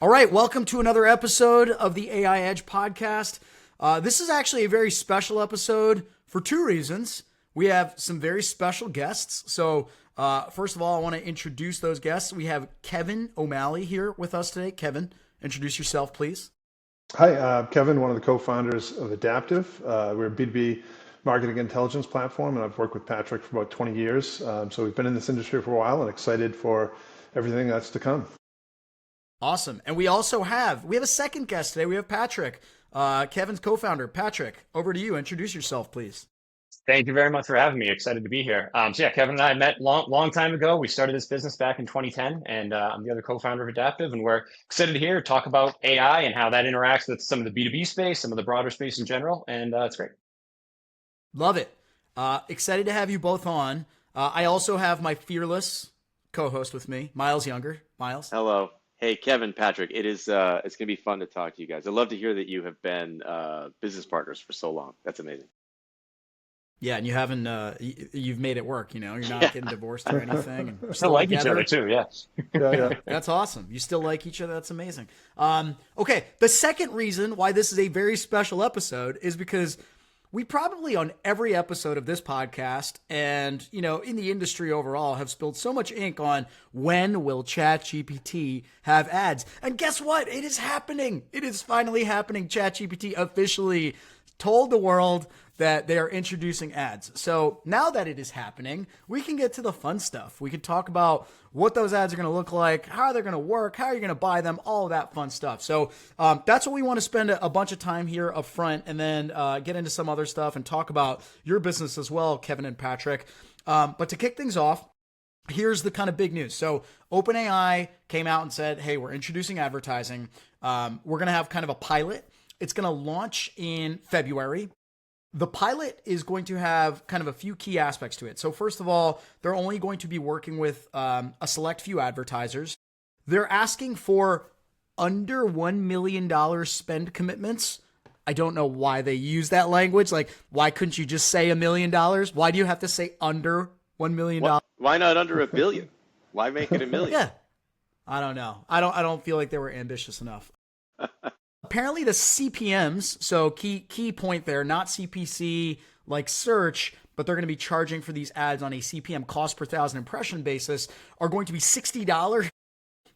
All right, welcome to another episode of the AI Edge podcast. This is actually a very special episode for two reasons. We have some very special guests. So, first of all, I want to introduce those guests. We have Kevin O'Malley here with us today. Kevin, introduce yourself, please. Hi, Kevin, one of the co-founders of Adaptive. We're a B2B marketing intelligence platform, and I've worked with Patrick for about 20 years. So we've been in this industry for a while and excited for everything that's to come. Awesome. And we also have a second guest today. We have Patrick, Kevin's co-founder. Patrick, over to you. Introduce yourself, please. Thank you very much for having me. Excited to be here. Kevin and I met long time ago. We started this business back in 2010, and I'm the other co-founder of Adaptive, and we're excited to hear talk about AI and how that interacts with some of the B2B space, some of the broader space in general, and it's great. Love it. Excited to have you both on. I also have my fearless co-host with me, Myles Younger. Myles. Hello. Hey, Kevin, Patrick. It's going to be fun to talk to you guys. I love to hear that you have been business partners for so long. That's amazing. Yeah, and you haven't, you've made it work, you're not getting divorced or anything. And we still like each other too, yeah. Yeah. That's awesome. You still like each other. That's amazing. Okay, the second reason why this is a very special episode is because we probably on every episode of this podcast and, in the industry overall have spilled so much ink on when will ChatGPT have ads. And guess what? It is happening. It is finally happening. ChatGPT officially told the world that they are introducing ads. So now that it is happening, we can get to the fun stuff. We can talk about what those ads are going to look like, how they're going to work, how you're going to buy them, all of that fun stuff. So that's what we want to spend a bunch of time here up front and then get into some other stuff and talk about your business as well, Kevin and Patrick. But to kick things off, here's the kind of big news. So OpenAI came out and said, hey, we're introducing advertising. We're going to have kind of a pilot. It's going to launch in February. The pilot is going to have kind of a few key aspects to it. So first of all, they're only going to be working with a select few advertisers. They're asking for under $1 million spend commitments. I don't know why they use that language. Like, why couldn't you just say $1 million? Why do you have to say under $1 million? Why not under $1 billion? Why make it $1 million? Yeah, I don't know. I don't feel like they were ambitious enough. Apparently the CPMs, so key point there, not CPC like search, but they're going to be charging for these ads on a CPM cost per thousand impression basis, are going to be $60,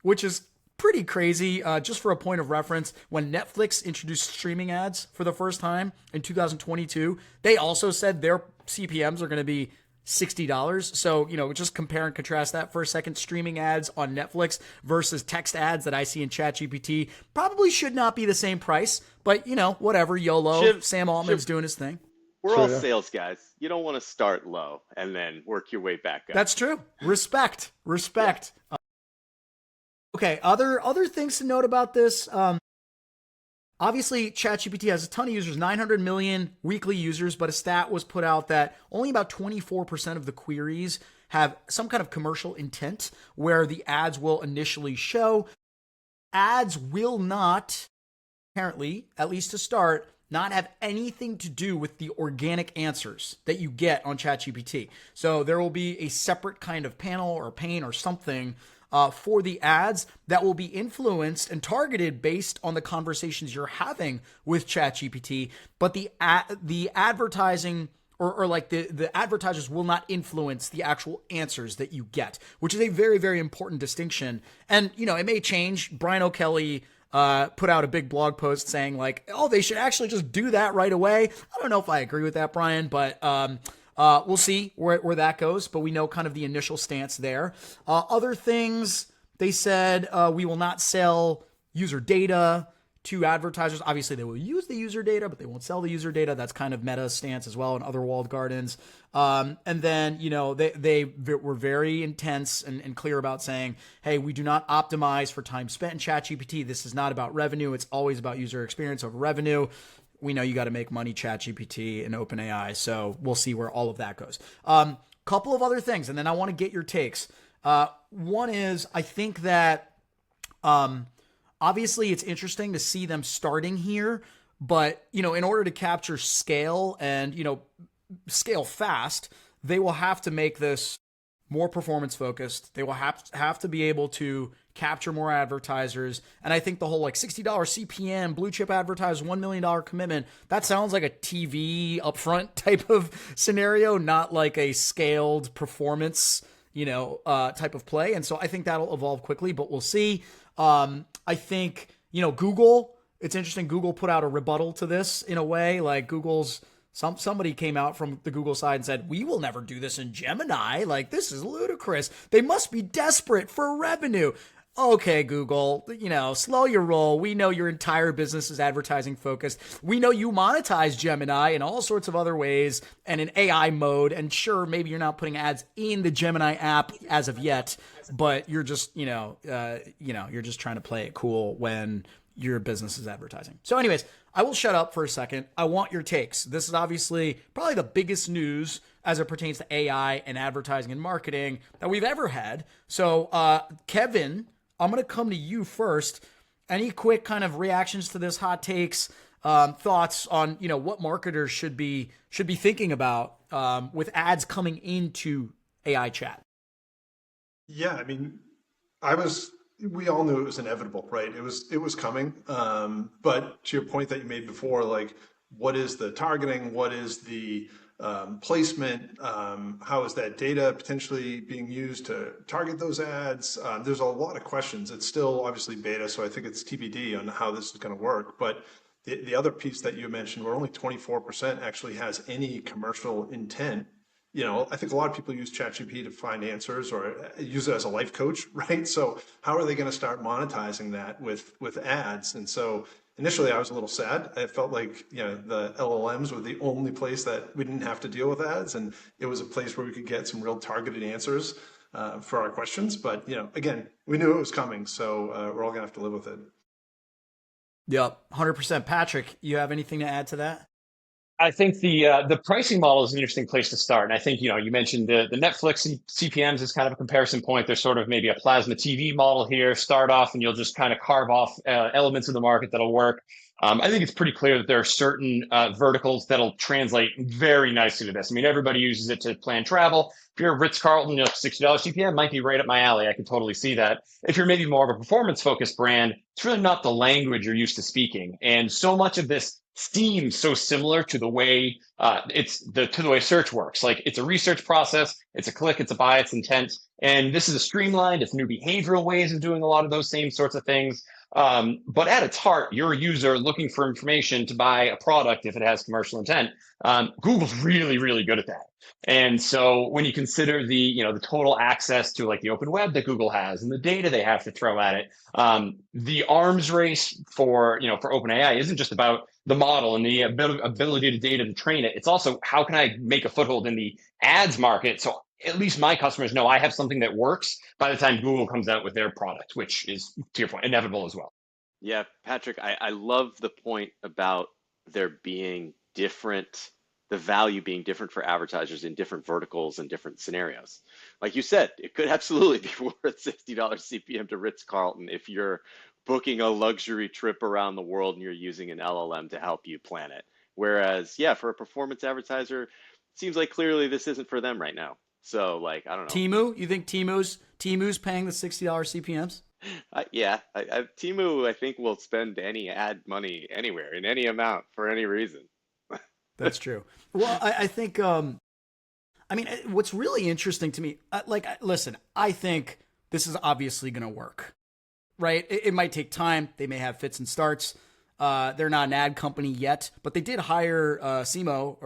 which is pretty crazy. Just for a point of reference, when Netflix introduced streaming ads for the first time in 2022, they also said their CPMs are going to be $60. So, just compare and contrast that for a second. Streaming ads on Netflix versus text ads that I see in ChatGPT probably should not be the same price, but whatever, YOLO. Sam Altman's doing his thing. We're all sales guys. You don't want to start low and then work your way back up. That's true. Respect. Yeah. Okay. Other things to note about this. Obviously, ChatGPT has a ton of users, 900 million weekly users, but a stat was put out that only about 24% of the queries have some kind of commercial intent where the ads will initially show. Ads will not, apparently, at least to start, not have anything to do with the organic answers that you get on ChatGPT. So there will be a separate kind of panel or pane or something for the ads that will be influenced and targeted based on the conversations you're having with ChatGPT. But the advertising or like the advertisers will not influence the actual answers that you get, which is a very, very important distinction. And, it may change. Brian O'Kelly put out a big blog post saying like, oh, they should actually just do that right away. I don't know if I agree with that, Brian, but we'll see where that goes, but we know kind of the initial stance there. Other things, they said we will not sell user data to advertisers. Obviously, they will use the user data, but they won't sell the user data. That's kind of Meta's stance as well in other walled gardens. And then, they were very intense and clear about saying, hey, we do not optimize for time spent in ChatGPT. This is not about revenue. It's always about user experience over revenue. We know you got to make money, ChatGPT and OpenAI. So we'll see where all of that goes. Couple of other things, and then I want to get your takes. One is I think that obviously it's interesting to see them starting here, but in order to capture scale and scale fast, they will have to make this more performance focused. They will have to be able to capture more advertisers. And I think the whole like $60 CPM, blue chip advertisers, $1 million commitment, that sounds like a TV upfront type of scenario, not like a scaled performance, type of play. And so I think that'll evolve quickly, but we'll see. I think, Google, it's interesting. Google put out a rebuttal to this in a way. Like somebody came out from the Google side and said, we will never do this in Gemini. Like, this is ludicrous. They must be desperate for revenue. Okay, Google, slow your roll. We know your entire business is advertising focused. We know you monetize Gemini in all sorts of other ways and in AI mode. And sure, maybe you're not putting ads in the Gemini app as of yet, but you're just, you're just trying to play it cool when your business is advertising. So anyways, I will shut up for a second. I want your takes. This is obviously probably the biggest news as it pertains to AI and advertising and marketing that we've ever had. So, Kevin, I'm going to come to you first. Any quick kind of reactions to this, hot takes, thoughts on, what marketers should be thinking about with ads coming into AI chat? Yeah, I mean, we all knew it was inevitable, right? It was coming. But to your point that you made before, like, what is the targeting? What is the placement? How is that data potentially being used to target those ads? There's a lot of questions. It's still obviously beta, so I think it's TBD on how this is going to work. But the other piece that you mentioned, where only 24% actually has any commercial intent. I think a lot of people use ChatGPT to find answers or use it as a life coach, right? So how are they going to start monetizing that with ads? And so initially I was a little sad. I felt like, the LLMs were the only place that we didn't have to deal with ads. And it was a place where we could get some real targeted answers for our questions. But, again, we knew it was coming. So we're all going to have to live with it. Yep, 100%. Patrick, you have anything to add to that? I think the pricing model is an interesting place to start. And I think, you mentioned the Netflix CPMs is kind of a comparison point. There's sort of maybe a plasma TV model here. Start off and you'll just kind of carve off elements of the market that'll work. I think it's pretty clear that there are certain verticals that'll translate very nicely to this. I mean, everybody uses it to plan travel. If you're a Ritz-Carlton, $60 CPM might be right up my alley. I can totally see that. If you're maybe more of a performance-focused brand, it's really not the language you're used to speaking. And so much of this seems so similar to the way to the way search works. Like, it's a research process, it's a click, it's a buy, it's intent. And this is a streamlined, it's new behavioral ways of doing a lot of those same sorts of things. But at its heart, you're a user looking for information to buy a product if it has commercial intent. Google's really, really good at that. And so when you consider the total access to like the open web that Google has and the data they have to throw at it, the arms race for OpenAI isn't just about the model and the ability to data to train it. It's also, how can I make a foothold in the ads market so at least my customers know I have something that works by the time Google comes out with their product, which is, to your point, inevitable as well. Yeah, Patrick, I love the point about there being different, the value being different for advertisers in different verticals and different scenarios. Like you said, it could absolutely be worth $60 CPM to Ritz-Carlton if you're booking a luxury trip around the world and you're using an LLM to help you plan it. Whereas, yeah, for a performance advertiser, it seems like clearly this isn't for them right now. So, like, I don't know. Temu, you think Temu's paying the $60 CPMs? Yeah, Temu, I think, will spend any ad money anywhere in any amount for any reason. That's true. Well, I think, what's really interesting to me, listen, I think this is obviously going to work, right? It might take time. They may have fits and starts. They're not an ad company yet, but they did hire Simo,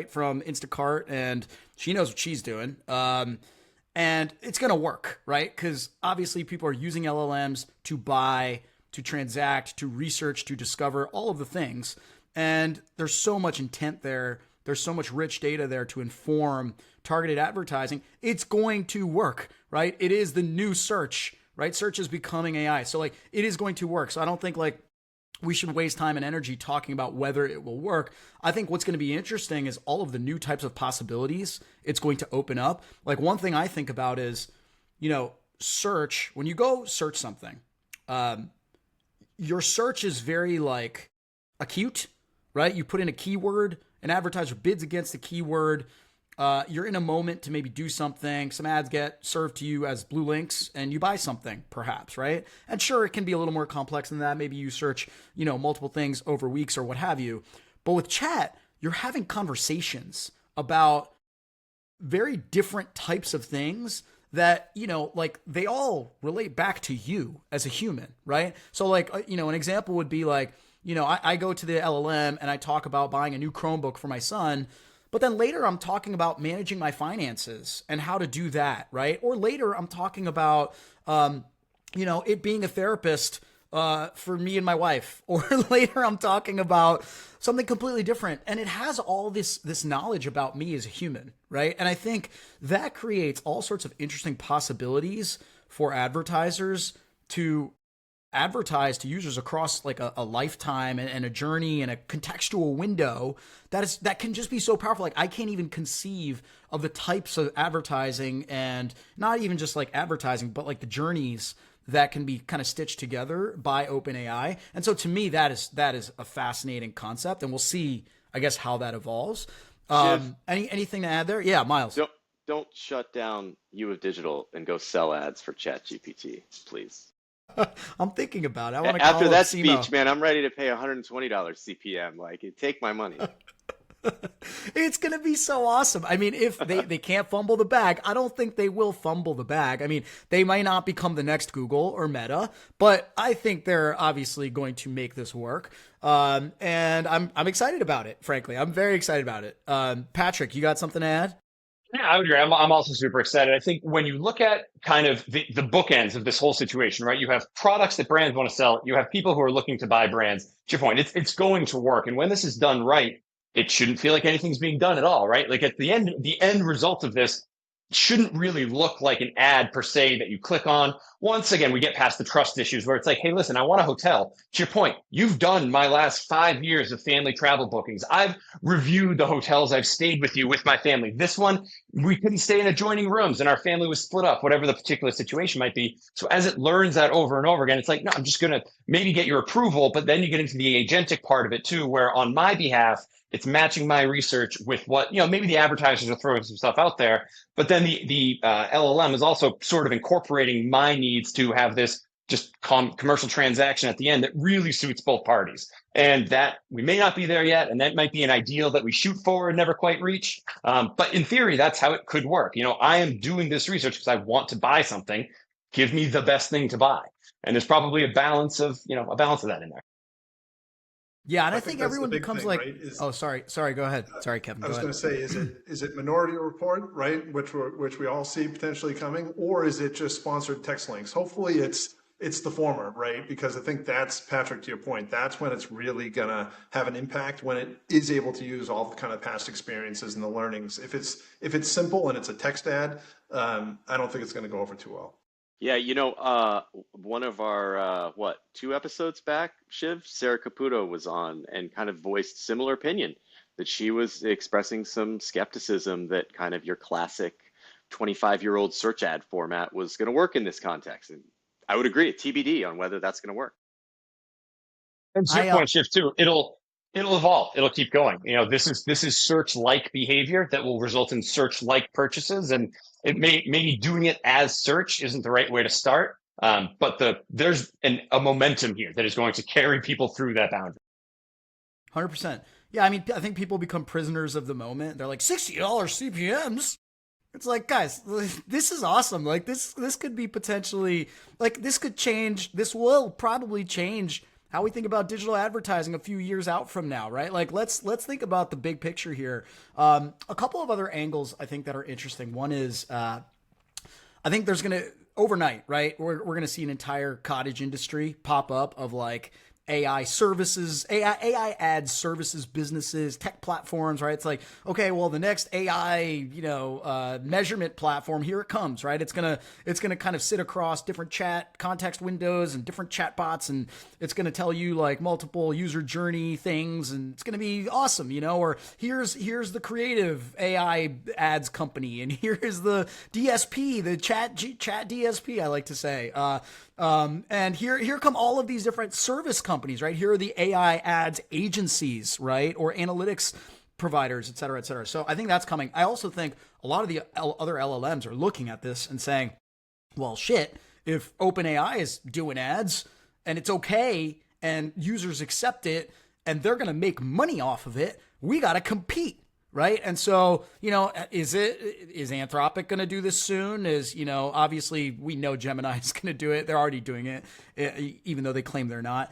from Instacart, and she knows what she's doing. And it's going to work, right? Because obviously people are using LLMs to buy, to transact, to research, to discover, all of the things. And there's so much intent there. There's so much rich data there to inform targeted advertising. It's going to work, right? It is the new search, right? Search is becoming AI. So it is going to work. So I don't think we should waste time and energy talking about whether it will work. I think what's going to be interesting is all of the new types of possibilities it's going to open up. Like, one thing I think about is, search. When you go search something, your search is very acute, right? You put in a keyword, an advertiser bids against the keyword. you're in a moment to maybe do something. Some ads get served to you as blue links and you buy something perhaps, right? And sure, it can be a little more complex than that. Maybe you search, multiple things over weeks or what have you. But with chat, you're having conversations about very different types of things that, like they all relate back to you as a human, right? So like, an example would be like, I go to the LLM and I talk about buying a new Chromebook for my son, but then later I'm talking about managing my finances and how to do that, right? Or later I'm talking about, it being a therapist for me and my wife, or later I'm talking about something completely different. And it has all this knowledge about me as a human, right? And I think that creates all sorts of interesting possibilities for advertisers to advertise to users across like a lifetime and a journey and a contextual window that can just be so powerful. Like I can't even conceive of the types of advertising, and not even just like advertising, but like the journeys that can be kind of stitched together by OpenAI. And so to me, that is a fascinating concept, and we'll see, I guess, how that evolves. Anything to add there? Yeah, Myles. Don't shut down U of Digital and go sell ads for ChatGPT, please. I'm thinking about it. I want to After call that up Simo. speech, man, I'm ready to pay $120 CPM. Like, take my money. It's going to be so awesome. I mean, if they can't fumble the bag, I don't think they will fumble the bag. I mean, they might not become the next Google or Meta, but I think they're obviously going to make this work. And I'm excited about it, frankly. I'm very excited about it. Patrick, you got something to add? Yeah, I would agree. I'm also super excited. I think when you look at kind of the bookends of this whole situation, right? You have products that brands want to sell. You have people who are looking to buy brands. To your point, it's going to work. And when this is done right, it shouldn't feel like anything's being done at all, right? Like at the end result of this shouldn't really look like an ad per se that you click on. Once again, we get past the trust issues where it's like, hey, listen, I want a hotel. To your point, you've done my last 5 years of family travel bookings. I've reviewed the hotels I've stayed with you with my family. This one, we couldn't stay in adjoining rooms and our family was split up, whatever the particular situation might be. So as it learns that over and over again, it's like, no, I'm just going to maybe get your approval, but then you get into the agentic part of it too, where on my behalf, it's matching my research with what, maybe the advertisers are throwing some stuff out there, but then the LLM is also sort of incorporating my needs to have this just commercial transaction at the end that really suits both parties. And that we may not be there yet. And that might be an ideal that we shoot for and never quite reach. But in theory, that's how it could work. I am doing this research because I want to buy something. Give me the best thing to buy. And there's probably a balance of that in there. Yeah, and I think everyone the big becomes thing, like, right, oh, sorry, go ahead. Sorry, Kevin. I was going to say, is it Minority Report, right, which we all see potentially coming, or is it just sponsored text links? Hopefully, it's the former, right? Because I think that's, Patrick, to your point, that's when it's really going to have an impact, when it is able to use all the kind of past experiences and the learnings. If it's simple and it's a text ad, I don't think it's going to go over too well. Yeah, one of our 2 episodes back, Shiv, Sarah Caputo was on and kind of voiced similar opinion, that she was expressing some skepticism that kind of your classic 25-year-old search ad format was going to work in this context. And I would agree, TBD on whether that's going to work. And to your point, Shiv, too, it'll evolve. It'll keep going. This is search-like behavior that will result in search-like purchases, and it maybe doing it as search isn't the right way to start. But there's a momentum here that is going to carry people through that boundary. 100%. Yeah, I mean, I think people become prisoners of the moment. They're like, $60 CPMs. It's like, guys, this is awesome. Like this could be potentially, like, this will probably change how we think about digital advertising a few years out from now, right? Like, let's think about the big picture here. A couple of other angles I think that are interesting. One is, I think there's going to, overnight, right? We're going to see an entire cottage industry pop up of like AI services, AI ad services, businesses, tech platforms, right? It's like, okay, well, the next AI, measurement platform, here it comes, right? It's gonna kind of sit across different chat context windows and different chat bots, and it's gonna tell you like multiple user journey things, and it's gonna be awesome, or here's the creative AI ads company, and here is the DSP, the chat DSP, I like to say. And here come all of these different service companies, right? Here are the AI ads agencies, right? Or analytics providers, et cetera, et cetera. So I think that's coming. I also think a lot of the other LLMs are looking at this and saying, well, shit, if OpenAI is doing ads and it's okay and users accept it and they're going to make money off of it, we got to compete. Right. And so, is Anthropic going to do this soon? Obviously we know Gemini is going to do it. They're already doing it, even though they claim they're not.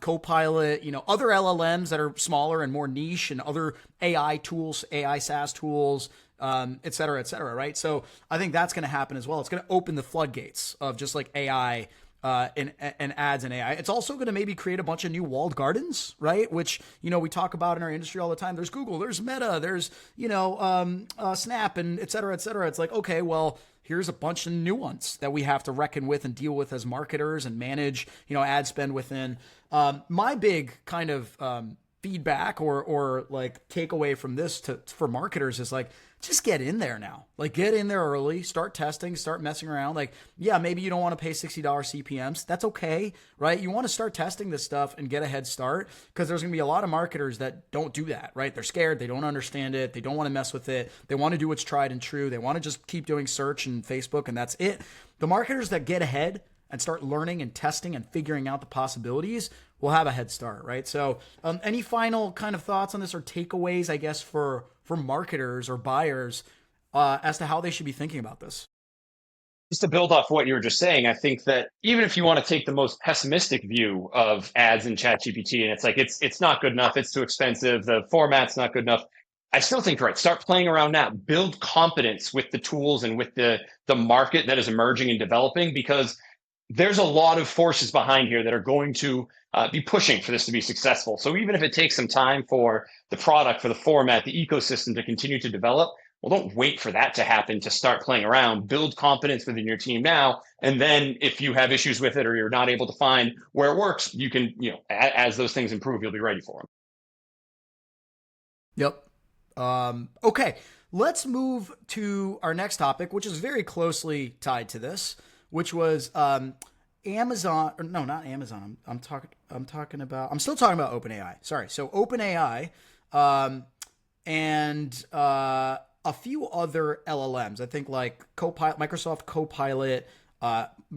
Copilot, other LLMs that are smaller and more niche, and other AI tools, AI SaaS tools, et cetera, et cetera. Right. So I think that's going to happen as well. It's going to open the floodgates of just like AI and ads and AI. It's also going to maybe create a bunch of new walled gardens, right? Which, we talk about in our industry all the time. There's Google, there's Meta, there's, Snap, and et cetera, et cetera. It's like, okay, well, here's a bunch of new ones that we have to reckon with and deal with as marketers and manage, ad spend within. My big kind of feedback or like takeaway from this for marketers is like, just get in there now. Like, get in there early, start testing, start messing around. Like, yeah, maybe you don't want to pay $60 CPMs. That's okay, right? You want to start testing this stuff and get a head start, because there's going to be a lot of marketers that don't do that, right? They're scared. They don't understand it. They don't want to mess with it. They want to do what's tried and true. They want to just keep doing search and Facebook, and that's it. The marketers that get ahead and start learning and testing and figuring out the possibilities will have a head start, right? So any final kind of thoughts on this or takeaways, I guess, for marketers or buyers as to how they should be thinking about this? Just to build off what you were just saying, I think that even if you want to take the most pessimistic view of ads in ChatGPT, and it's like it's not good enough, it's too expensive, the format's not good enough, I still think, right, start playing around now, build confidence with the tools and with the market that is emerging and developing, because there's a lot of forces behind here that are going to be pushing for this to be successful. So even if it takes some time for the product, for the format, the ecosystem to continue to develop, well, don't wait for that to happen to start playing around. Build confidence within your team now. And then if you have issues with it or you're not able to find where it works, you can, as those things improve, you'll be ready for them. Yep. Okay. Let's move to our next topic, which is very closely tied to this, which was Amazon, or no, not Amazon. I'm still talking about OpenAI. Sorry. So OpenAI and a few other LLMs, I think, like Microsoft Copilot,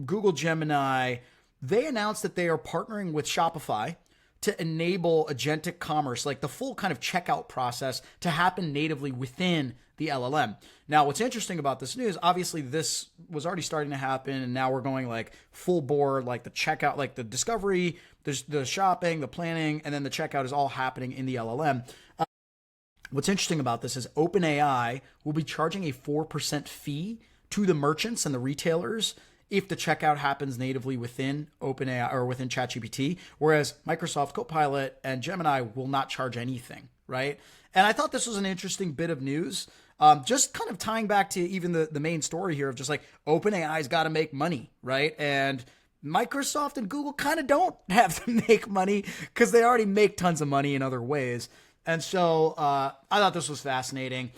Google Gemini, they announced that they are partnering with Shopify to enable agentic commerce, like the full kind of checkout process, to happen natively within the LLM. Now, what's interesting about this news, obviously this was already starting to happen, and now we're going like full bore, like the checkout, like the discovery, there's the shopping, the planning, and then the checkout is all happening in the LLM. What's interesting about this is OpenAI will be charging a 4% fee to the merchants and the retailers if the checkout happens natively within OpenAI or within ChatGPT, whereas Microsoft Copilot and Gemini will not charge anything, right? And I thought this was an interesting bit of news, just kind of tying back to even the main story here of just like OpenAI's got to make money, right? And Microsoft and Google kind of don't have to make money because they already make tons of money in other ways. And so I thought this was fascinating.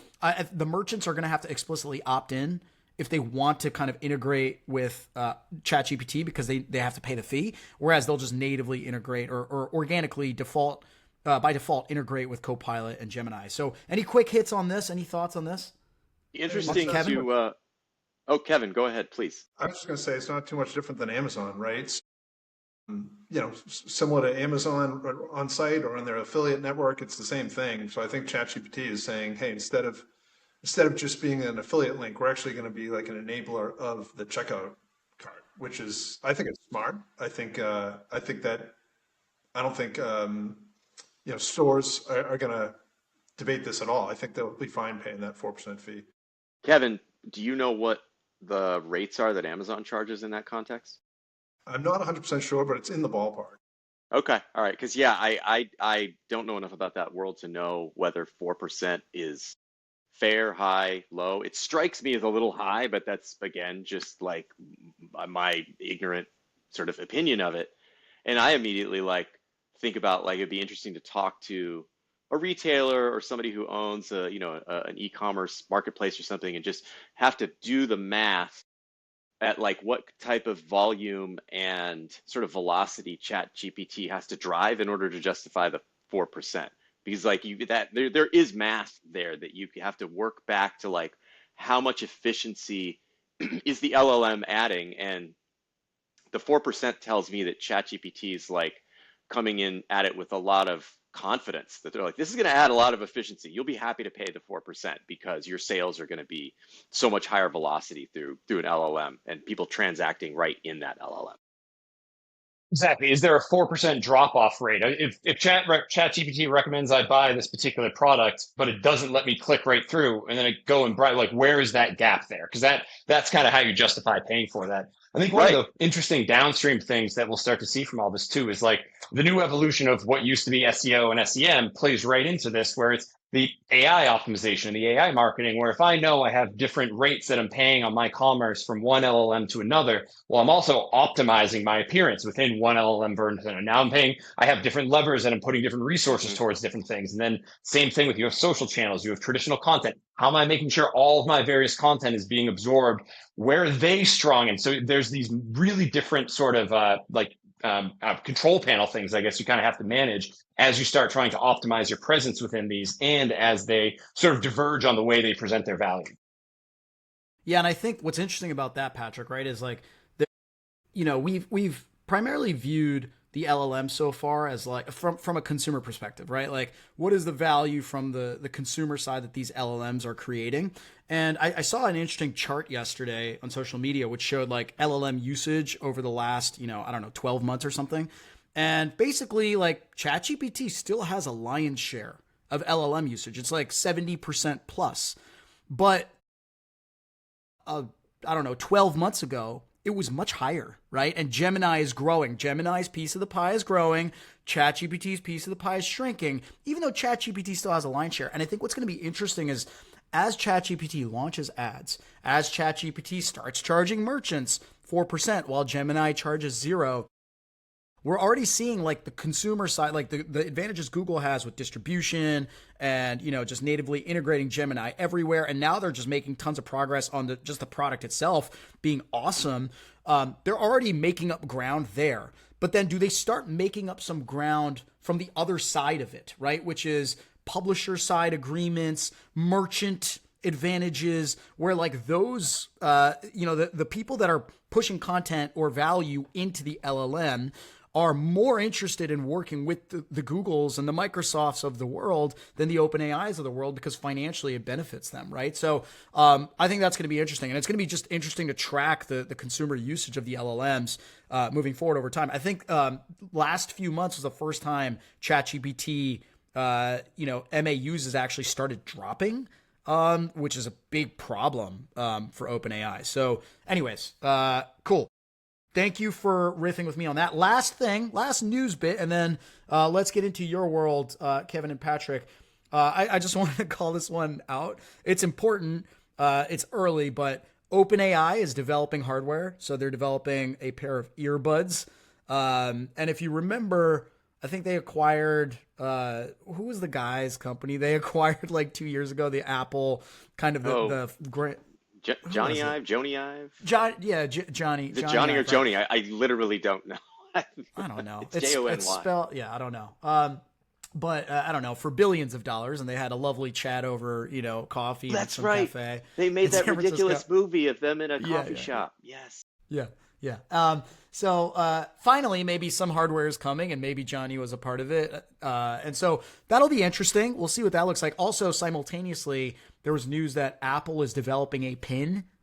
The merchants are going to have to explicitly opt in if they want to kind of integrate with ChatGPT, because they have to pay the fee, whereas they'll just natively integrate or organically by default integrate with Copilot and Gemini. So any quick hits on this? Any thoughts on this? Interesting Kevin? Kevin, go ahead, please. I was just going to say it's not too much different than Amazon, right? Similar to Amazon on site or on their affiliate network, it's the same thing. So I think ChatGPT is saying, hey, instead of just being an affiliate link, we're actually going to be like an enabler of the checkout cart, which is, I think it's smart. I don't think stores are going to debate this at all. I think they'll be fine paying that 4% fee. Kevin, do you know what the rates are that Amazon charges in that context? I'm not 100% sure, but it's in the ballpark. Okay, all right, because I don't know enough about that world to know whether 4% is fair, high, low. It strikes me as a little high, but that's, again, just like my ignorant sort of opinion of it. And I immediately think about it'd be interesting to talk to a retailer or somebody who owns an e-commerce marketplace or something, and just have to do the math at what type of volume and sort of velocity ChatGPT has to drive in order to justify the 4%. because like there is math there that you have to work back to, like how much efficiency is the LLM adding, and the 4% tells me that ChatGPT is like coming in at it with a lot of confidence, that they're like, this is going to add a lot of efficiency. You'll be happy to pay the 4% because your sales are going to be so much higher velocity through an LLM and people transacting right in that LLM. Exactly. Is there a 4% drop off rate? If ChatGPT recommends I buy this particular product, but it doesn't let me click right through, and then I go and like, where is that gap there? Because that's kind of how you justify paying for that. I think one of Right. the interesting downstream things that we'll start to see from all this too is like the new evolution of what used to be SEO and SEM plays right into this, where it's the AI optimization and the AI marketing, where if I know I have different rates that I'm paying on my commerce from one LLM to another, well, I'm also optimizing my appearance within one LLM version. And now I have different levers and I'm putting different resources Mhm. towards different things. And then same thing with you have social channels, you have traditional content. How am I making sure all of my various content is being absorbed? Where are they strong? And so there's these really different sort of control panel things, I guess, you kind of have to manage as you start trying to optimize your presence within these and as they sort of diverge on the way they present their value. Yeah, and I think what's interesting about that, Patrick, right, is like, we've primarily viewed the LLM so far as like from a consumer perspective, right? Like, what is the value from the consumer side that these LLMs are creating? And I saw an interesting chart yesterday on social media which showed like LLM usage over the last, I don't know, 12 months or something. And basically, like, ChatGPT still has a lion's share of LLM usage. It's like 70% plus. But I don't know, 12 months ago, it was much higher, right? And Gemini is growing. Gemini's piece of the pie is growing. ChatGPT's piece of the pie is shrinking, even though ChatGPT still has a line share. And I think what's going to be interesting is as ChatGPT launches ads, as ChatGPT starts charging merchants 4% while Gemini charges 0, we're already seeing like the consumer side, like the advantages Google has with distribution and, just natively integrating Gemini everywhere. And now they're just making tons of progress on just the product itself being awesome. They're already making up ground there. But then do they start making up some ground from the other side of it, right? Which is publisher side agreements, merchant advantages, where like those, the people that are pushing content or value into the LLM are more interested in working with the Googles and the Microsofts of the world than the OpenAIs of the world, because financially it benefits them, right? So I think that's going to be interesting. And it's going to be just interesting to track the consumer usage of the LLMs moving forward over time. I think last few months was the first time ChatGPT, MAUs has actually started dropping, which is a big problem for OpenAI. So anyways, cool. Thank you for riffing with me on that. Last news bit, and then let's get into your world, Kevin and Patrick. I just wanted to call this one out. It's important. It's early, but OpenAI is developing hardware. So they're developing a pair of earbuds. And if you remember, I think they acquired, who was the guy's company? They acquired like 2 years ago, the Apple kind of the great. Johnny Ive, Joni Ive? Johnny. Is it Johnny Johnny or Ive, right? Joni? I literally don't know. I don't know. It's It's Jony. spelled, yeah, I don't know. But I don't know, for billions of dollars, and they had a lovely chat over, coffee and That's some right. cafe They in made that San Francisco. ridiculous movie of them in a Yeah, coffee yeah, shop. Yes. yeah, yeah. So finally, maybe some hardware is coming, and maybe Johnny was a part of it. And so that'll be interesting. We'll see what that looks like. Also, simultaneously, there was news that Apple is developing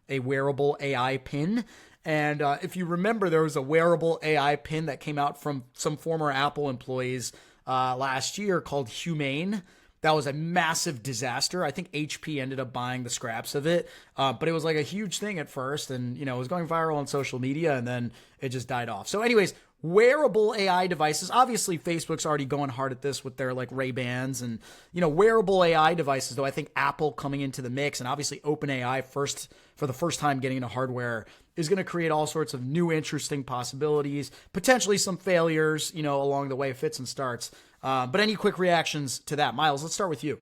a wearable AI pin. And if you remember, there was a wearable AI pin that came out from some former Apple employees last year called Humane. That was a massive disaster. I think HP ended up buying the scraps of it. But it was like a huge thing at first, and it was going viral on social media, and then it just died off. So anyways, wearable AI devices. Obviously, Facebook's already going hard at this with their like Ray-Bans and, wearable AI devices, though I think Apple coming into the mix, and obviously OpenAI for the first time getting into hardware, is going to create all sorts of new interesting possibilities, potentially some failures, along the way, fits and starts. But any quick reactions to that? Myles, let's start with you.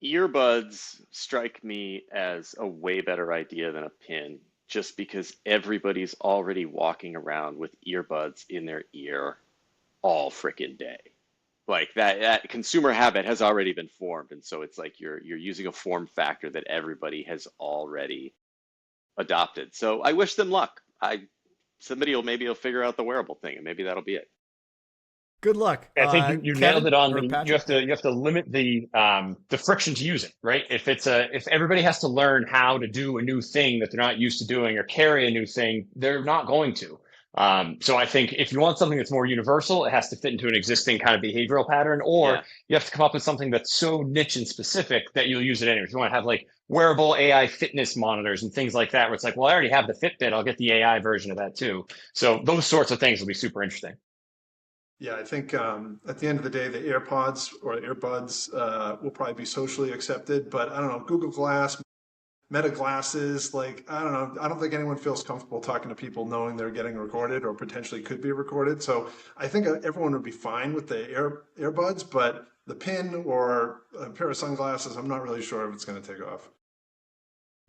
Earbuds strike me as a way better idea than a pin, just because everybody's already walking around with earbuds in their ear all freaking day. Like that consumer habit has already been formed, and so it's like you're using a form factor that everybody has already adopted. So I wish them luck. Somebody will maybe will figure out the wearable thing, and maybe that'll be it. Good luck, I think you nailed Kevin it on or the Patrick. Yeah. you have to limit the friction to use it, right? If everybody has to learn how to do a new thing that they're not used to doing or carry a new thing, they're not going to. So I think if you want something that's more universal, it has to fit into an existing kind of behavioral pattern, or Yeah. you have to come up with something that's so niche and specific that you'll use it anyway. If you want to have like wearable AI fitness monitors and things like that, where it's like, well, I already have the Fitbit, I'll get the AI version of that too. So those sorts of things will be super interesting. Yeah, I think at the end of the day, the AirPods or Earbuds will probably be socially accepted, but I don't know, Google Glass, Meta glasses, like, I don't know, I don't think anyone feels comfortable talking to people knowing they're getting recorded or potentially could be recorded. So I think everyone would be fine with the earbuds, but the pin or a pair of sunglasses, I'm not really sure if it's going to take off.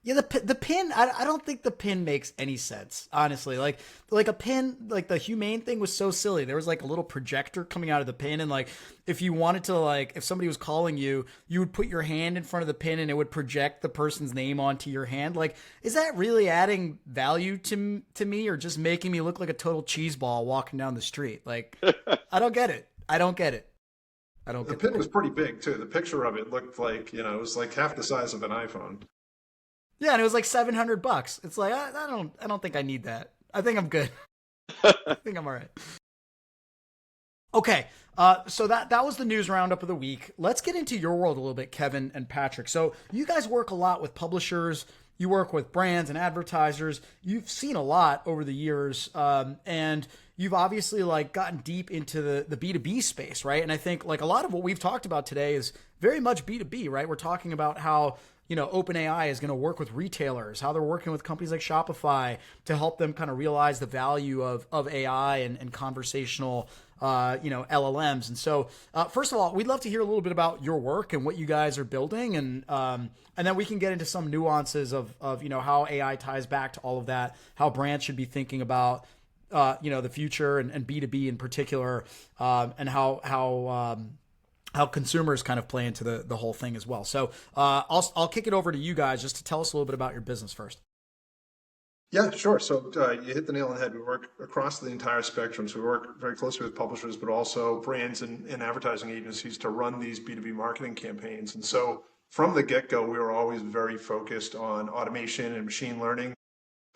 Yeah, the pin. I don't think the pin makes any sense, honestly. Like a pin, like the humane thing was so silly. There was like a little projector coming out of the pin, and like if you wanted to, like if somebody was calling you, you would put your hand in front of the pin, and it would project the person's name onto your hand. Like, is that really adding value to me, or just making me look like a total cheeseball walking down the street? Like, I don't get it. I don't get it. I don't The get the pin was pin. pretty big too. The picture of it looked like, it was like half the size of an iPhone. Yeah, and it was like $700. It's like I don't think I need that. I think I'm good. I think I'm all right. Okay, so that was the news roundup of the week. Let's get into your world a little bit, Kevin and Patrick. So you guys work a lot with publishers. You work with brands and advertisers. You've seen a lot over the years, and you've obviously like gotten deep into the B2B space, right? And I think like a lot of what we've talked about today is very much B2B, right? We're talking about how OpenAI is going to work with retailers, how they're working with companies like Shopify to help them kind of realize the value of AI and conversational, LLMs. And so, first of all, we'd love to hear a little bit about your work and what you guys are building, and then we can get into some nuances of how AI ties back to all of that, how brands should be thinking about the future and B2B in particular, and how consumers kind of play into the whole thing as well. So I'll kick it over to you guys just to tell us a little bit about your business first. Yeah, sure. So you hit the nail on the head. We work across the entire spectrum. So we work very closely with publishers, but also brands and advertising agencies to run these B2B marketing campaigns. And so from the get-go, we were always very focused on automation and machine learning.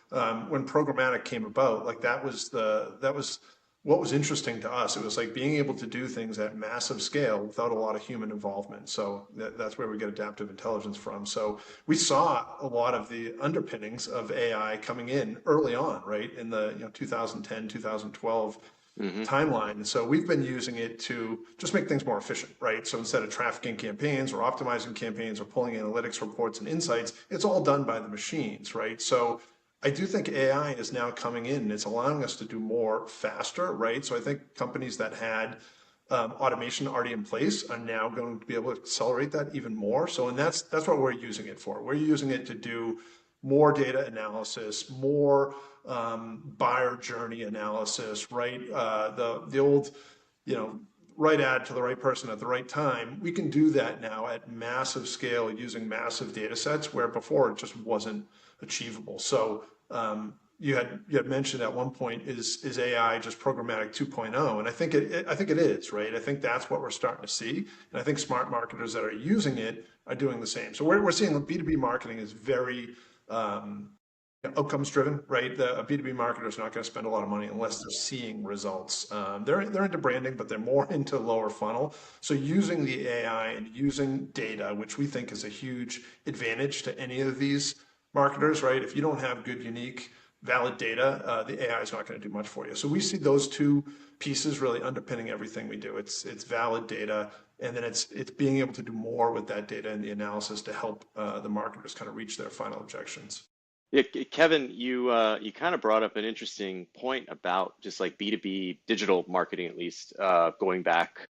When programmatic came about, like that was what was interesting to us. It was like being able to do things at massive scale without a lot of human involvement. So that's where we get adaptive intelligence from. So we saw a lot of the underpinnings of AI coming in early on, right, in the 2010, 2012 Hmm. timeline. So we've been using it to just make things more efficient, right? So instead of trafficking campaigns or optimizing campaigns or pulling analytics reports and insights, it's all done by the machines, right? So I do think AI is now coming in and it's allowing us to do more faster, right? So I think companies that had automation already in place are now going to be able to accelerate that even more. So, and that's what we're using it for. We're using it to do more data analysis, more buyer journey analysis, right? The old, you know, right ad to the right person at the right time. We can do that now at massive scale using massive data sets where before it just wasn't achievable. So you had mentioned at one point is AI just programmatic 2.0, and I think it is, right. I think that's what we're starting to see, and I think smart marketers that are using it are doing the same. So we're seeing B2B marketing is very outcomes driven, right? A B2B marketer is not going to spend a lot of money unless they're seeing results. They're into branding, but they're more into lower funnel. So using the AI and using data, which we think is a huge advantage to any of these marketers, right? If you don't have good, unique, valid data, the AI is not going to do much for you. So we see those two pieces really underpinning everything we do. It's valid data, and then it's being able to do more with that data and the analysis to help the marketers kind of reach their final objections. Yeah, Kevin, you kind of brought up an interesting point about just like B2B digital marketing, at least going back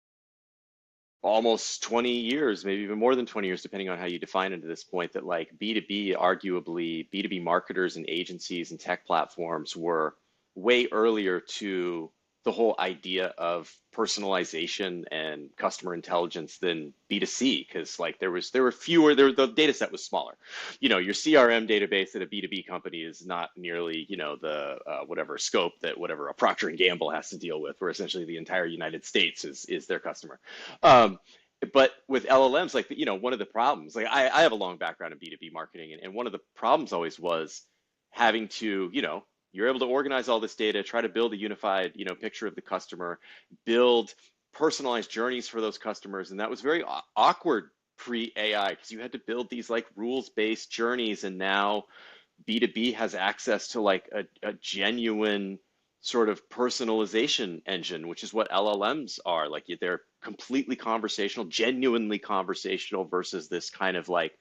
almost 20 years, maybe even more than 20 years, depending on how you define it at this point, that like B2B, arguably B2B marketers and agencies and tech platforms were way earlier to the whole idea of personalization and customer intelligence than B2C, because like there were fewer, the data set was smaller. Your CRM database at a B2B company is not nearly, the whatever scope that whatever a Procter and Gamble has to deal with, where essentially the entire United States is their customer. But with LLMs, like, one of the problems, like I have a long background in B2B marketing, and one of the problems always was having to, you're able to organize all this data, try to build a unified, picture of the customer, build personalized journeys for those customers. And that was very awkward pre-AI, because you had to build these like rules-based journeys. And now B2B has access to like a genuine sort of personalization engine, which is what LLMs are. Like, they're completely conversational, genuinely conversational, versus this kind of like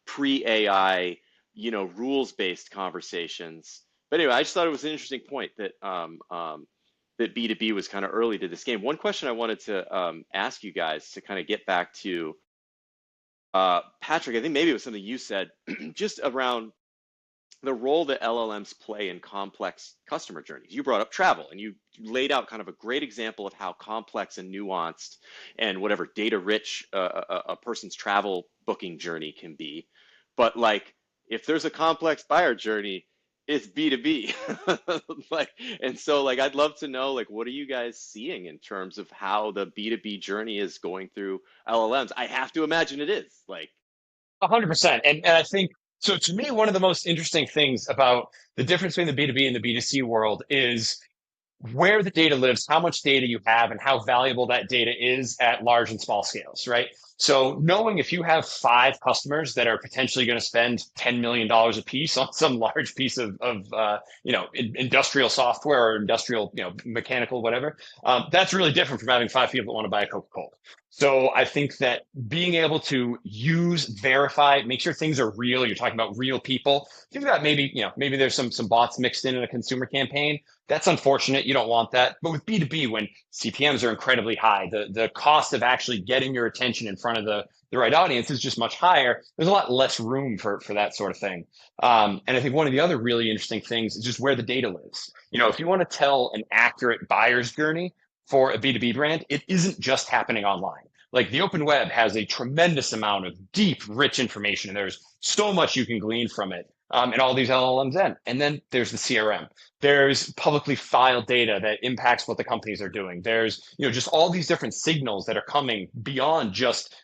pre-AI, rules-based conversations. But anyway, I just thought it was an interesting point that that B2B was kind of early to this game. One question I wanted to ask you guys, to kind of get back to Patrick, I think maybe it was something you said, just around the role that LLMs play in complex customer journeys. You brought up travel, and you laid out kind of a great example of how complex and nuanced and whatever data rich a person's travel booking journey can be. But like, if there's a complex buyer journey, it's B2B. Like, and so like, I'd love to know, like, what are you guys seeing in terms of how the B2B journey is going through LLMs? I have to imagine it is like. 100%. And I think, so to me, one of the most interesting things about the difference between the B2B and the B2C world is where the data lives, how much data you have, and how valuable that data is at large and small scales, right? So knowing if you have 5 customers that are potentially going to spend $10 million a piece on some large piece of industrial software or industrial, mechanical, whatever, that's really different from having 5 people that want to buy a Coca-Cola. So I think that being able to verify, make sure things are real. You're talking about real people. You've got maybe there's some bots mixed in a consumer campaign. That's unfortunate. You don't want that. But with B2B, when CPMs are incredibly high, the cost of actually getting your attention in front of the right audience is just much higher. There's a lot less room for that sort of thing. And I think one of the other really interesting things is just where the data lives. If you want to tell an accurate buyer's journey for a B2B brand, it isn't just happening online. Like, the open web has a tremendous amount of deep, rich information, and there's so much you can glean from it. And all these LLMs in. And then there's the CRM. There's publicly filed data that impacts what the companies are doing. There's, just all these different signals that are coming beyond just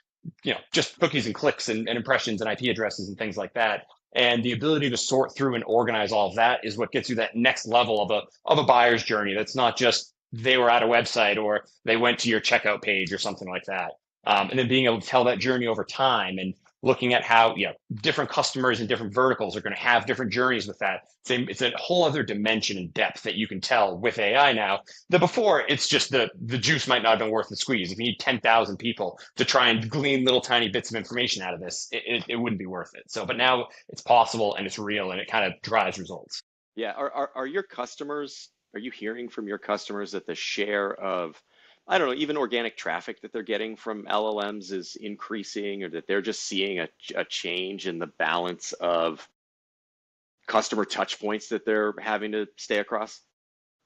cookies and clicks and impressions and IP addresses and things like that. And the ability to sort through and organize all of that is what gets you that next level of a buyer's journey. That's not just they were at a website or they went to your checkout page or something like that. And then being able to tell that journey over time, and looking at how different customers and different verticals are going to have different journeys with that. It's a whole other dimension and depth that you can tell with AI now, that before it's just the juice might not have been worth the squeeze. If you need 10,000 people to try and glean little tiny bits of information out of this, it wouldn't be worth it. So, but now it's possible and it's real, and it kind of drives results. Yeah, are your customers, are you hearing from your customers that the share of, I don't know, even organic traffic that they're getting from LLMs is increasing, or that they're just seeing a change in the balance of customer touch points that they're having to stay across?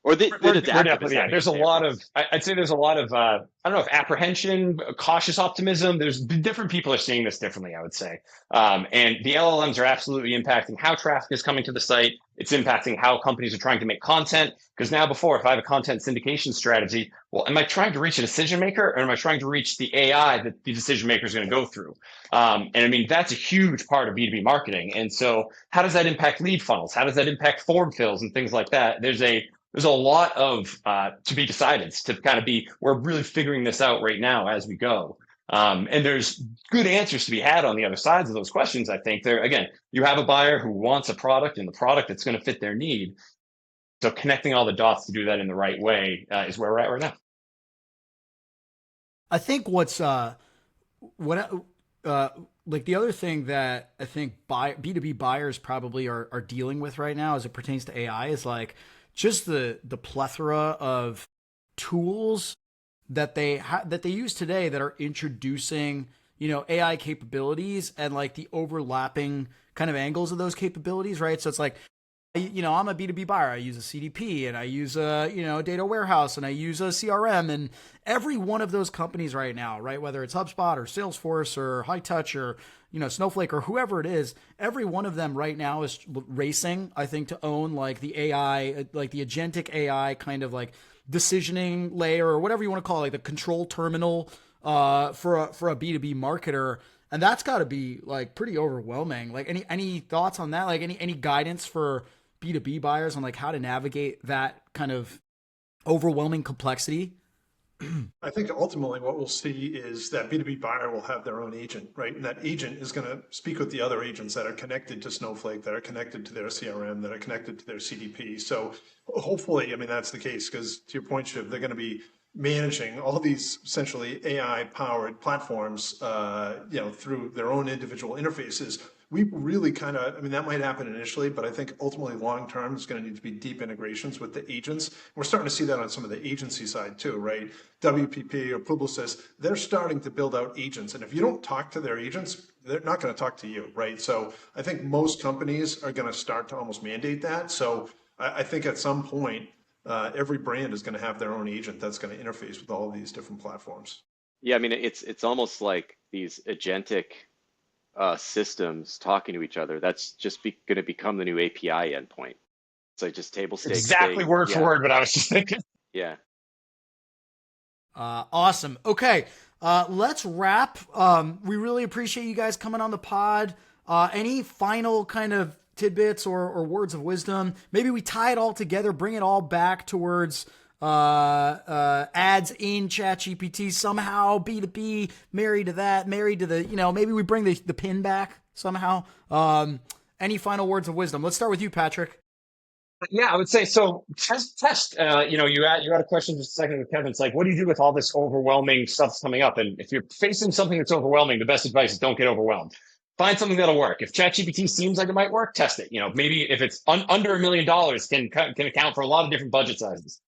Or We're adaptive is definitely, yeah. having to There's a stay lot across? of, I'd say there's a lot of, I don't know if apprehension, cautious optimism. There's different people are seeing this differently, I would say. And the LLMs are absolutely impacting how traffic is coming to the site. It's impacting how companies are trying to make content. Because now, before, if I have a content syndication strategy, well, am I trying to reach a decision maker, or am I trying to reach the AI that the decision maker is going to go through? And I mean, that's a huge part of B2B marketing. And so how does that impact lead funnels? How does that impact form fills and things like that? There's a lot of to be decided, to kind of we're really figuring this out right now as we go. And there's good answers to be had on the other sides of those questions. I think again, you have a buyer who wants a product, and the product that's going to fit their need. So connecting all the dots to do that in the right way is where we're at right now. I think like the other thing that I think B2B buyers probably are dealing with right now as it pertains to AI is like just the plethora of tools that they use today that are introducing, AI capabilities, and like the overlapping kind of angles of those capabilities, right? So it's like I'm a B2B buyer. I use a CDP and I use a data warehouse and I use a CRM, and every one of those companies right now, right? Whether it's HubSpot or Salesforce or High Touch or, Snowflake or whoever it is, every one of them right now is racing, I think, to own like the AI, like the agentic AI kind of like decisioning layer or whatever you want to call it, like the control terminal for a B2B marketer. And that's got to be like pretty overwhelming. Like any thoughts on that? Like any guidance for B2B buyers on like how to navigate that kind of overwhelming complexity? I think ultimately what we'll see is that B2B buyer will have their own agent, right? And that agent is going to speak with the other agents that are connected to Snowflake, that are connected to their CRM, that are connected to their CDP. So hopefully, I mean, that's the case because to your point, Shiv, they're going to be managing all these essentially AI-powered platforms, through their own individual interfaces. We really I mean, that might happen initially, but I think ultimately long-term, there's going to need to be deep integrations with the agents. We're starting to see that on some of the agency side too, right? WPP or Publicis, they're starting to build out agents. And if you don't talk to their agents, they're not going to talk to you, right? So I think most companies are going to start to almost mandate that. So I think at some point, every brand is going to have their own agent that's going to interface with all of these different platforms. Yeah, I mean, it's almost like these agentic systems talking to each other. That's just going to become the new API endpoint. It's like just table stakes. Exactly word for word, but I was just thinking. Yeah. Awesome. Okay. Let's wrap. We really appreciate you guys coming on the pod. Any final kind of tidbits or words of wisdom? Maybe we tie it all together, bring it all back towards ads in ChatGPT somehow, B2B, married to that, married to the, maybe we bring the pin back somehow. Any final words of wisdom? Let's start with you, Patrick. Yeah, I would say so. Test. You had a question just a second with Kevin. It's like, what do you do with all this overwhelming stuff coming up? And if you're facing something that's overwhelming, the best advice is don't get overwhelmed. Find something that'll work. If ChatGPT seems like it might work, test it. Maybe if it's under $1 million, can account for a lot of different budget sizes.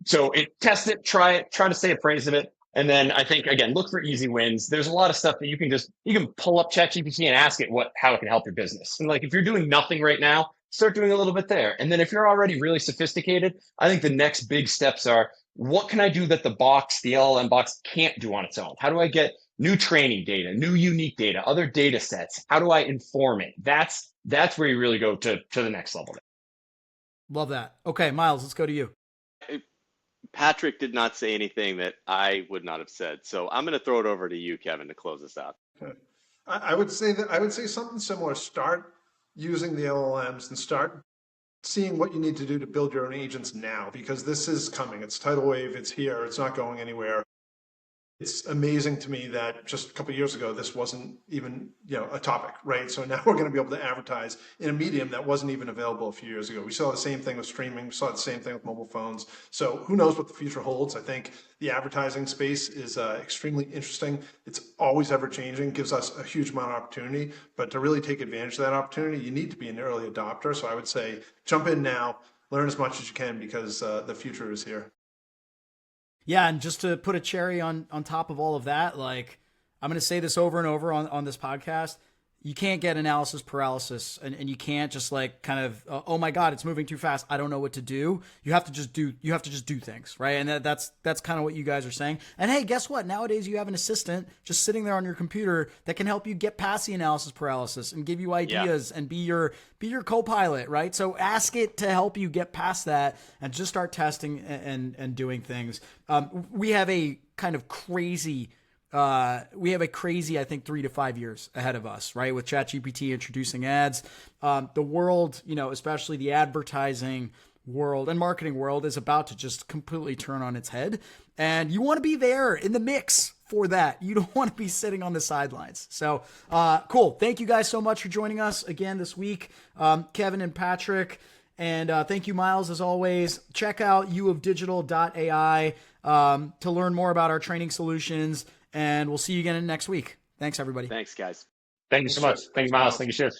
So test it, try to stay appraised of it. And then I think, again, look for easy wins. There's a lot of stuff that you can pull up ChatGPT and ask it how it can help your business. And like, if you're doing nothing right now, start doing a little bit there. And then if you're already really sophisticated, I think the next big steps are, what can I do that the LLM box can't do on its own? How do I get new training data, new unique data, other data sets? How do I inform it? That's where you really go to the next level. Love that. Okay, Myles, let's go to you. Patrick did not say anything that I would not have said. So I'm going to throw it over to you, Kevin, to close this out. Okay. I would say something similar. Start using the LLMs and start seeing what you need to do to build your own agents now, because this is coming. It's tidal wave. It's here. It's not going anywhere. It's amazing to me that just a couple of years ago, this wasn't even, a topic, right? So now we're going to be able to advertise in a medium that wasn't even available a few years ago. We saw the same thing with streaming. We saw the same thing with mobile phones. So who knows what the future holds? I think the advertising space is extremely interesting. It's always ever changing, gives us a huge amount of opportunity, but to really take advantage of that opportunity, you need to be an early adopter. So I would say jump in now, learn as much as you can, because the future is here. Yeah, and just to put a cherry on top of all of that, like, I'm going to say this over and over on this podcast, you can't get analysis paralysis, and you can't just like kind of, oh my God, it's moving too fast, I don't know what to do. You have to just do things, right? And that's kind of what you guys are saying. And hey, guess what? Nowadays you have an assistant just sitting there on your computer that can help you get past the analysis paralysis and give you ideas and be your co-pilot, right? So ask it to help you get past that and just start testing and doing things. We have a kind of crazy, I think 3 to 5 years ahead of us, right? With ChatGPT introducing ads, the world, especially the advertising world and marketing world is about to just completely turn on its head. And you want to be there in the mix for that. You don't want to be sitting on the sidelines. So cool. Thank you guys so much for joining us again this week, Kevin and Patrick. And thank you, Myles, as always. Check out uofdigital.ai to learn more about our training solutions. And we'll see you again next week. Thanks, everybody. Thanks, guys. Thank you so much. Thank you, Myles. Thank you, Shiv.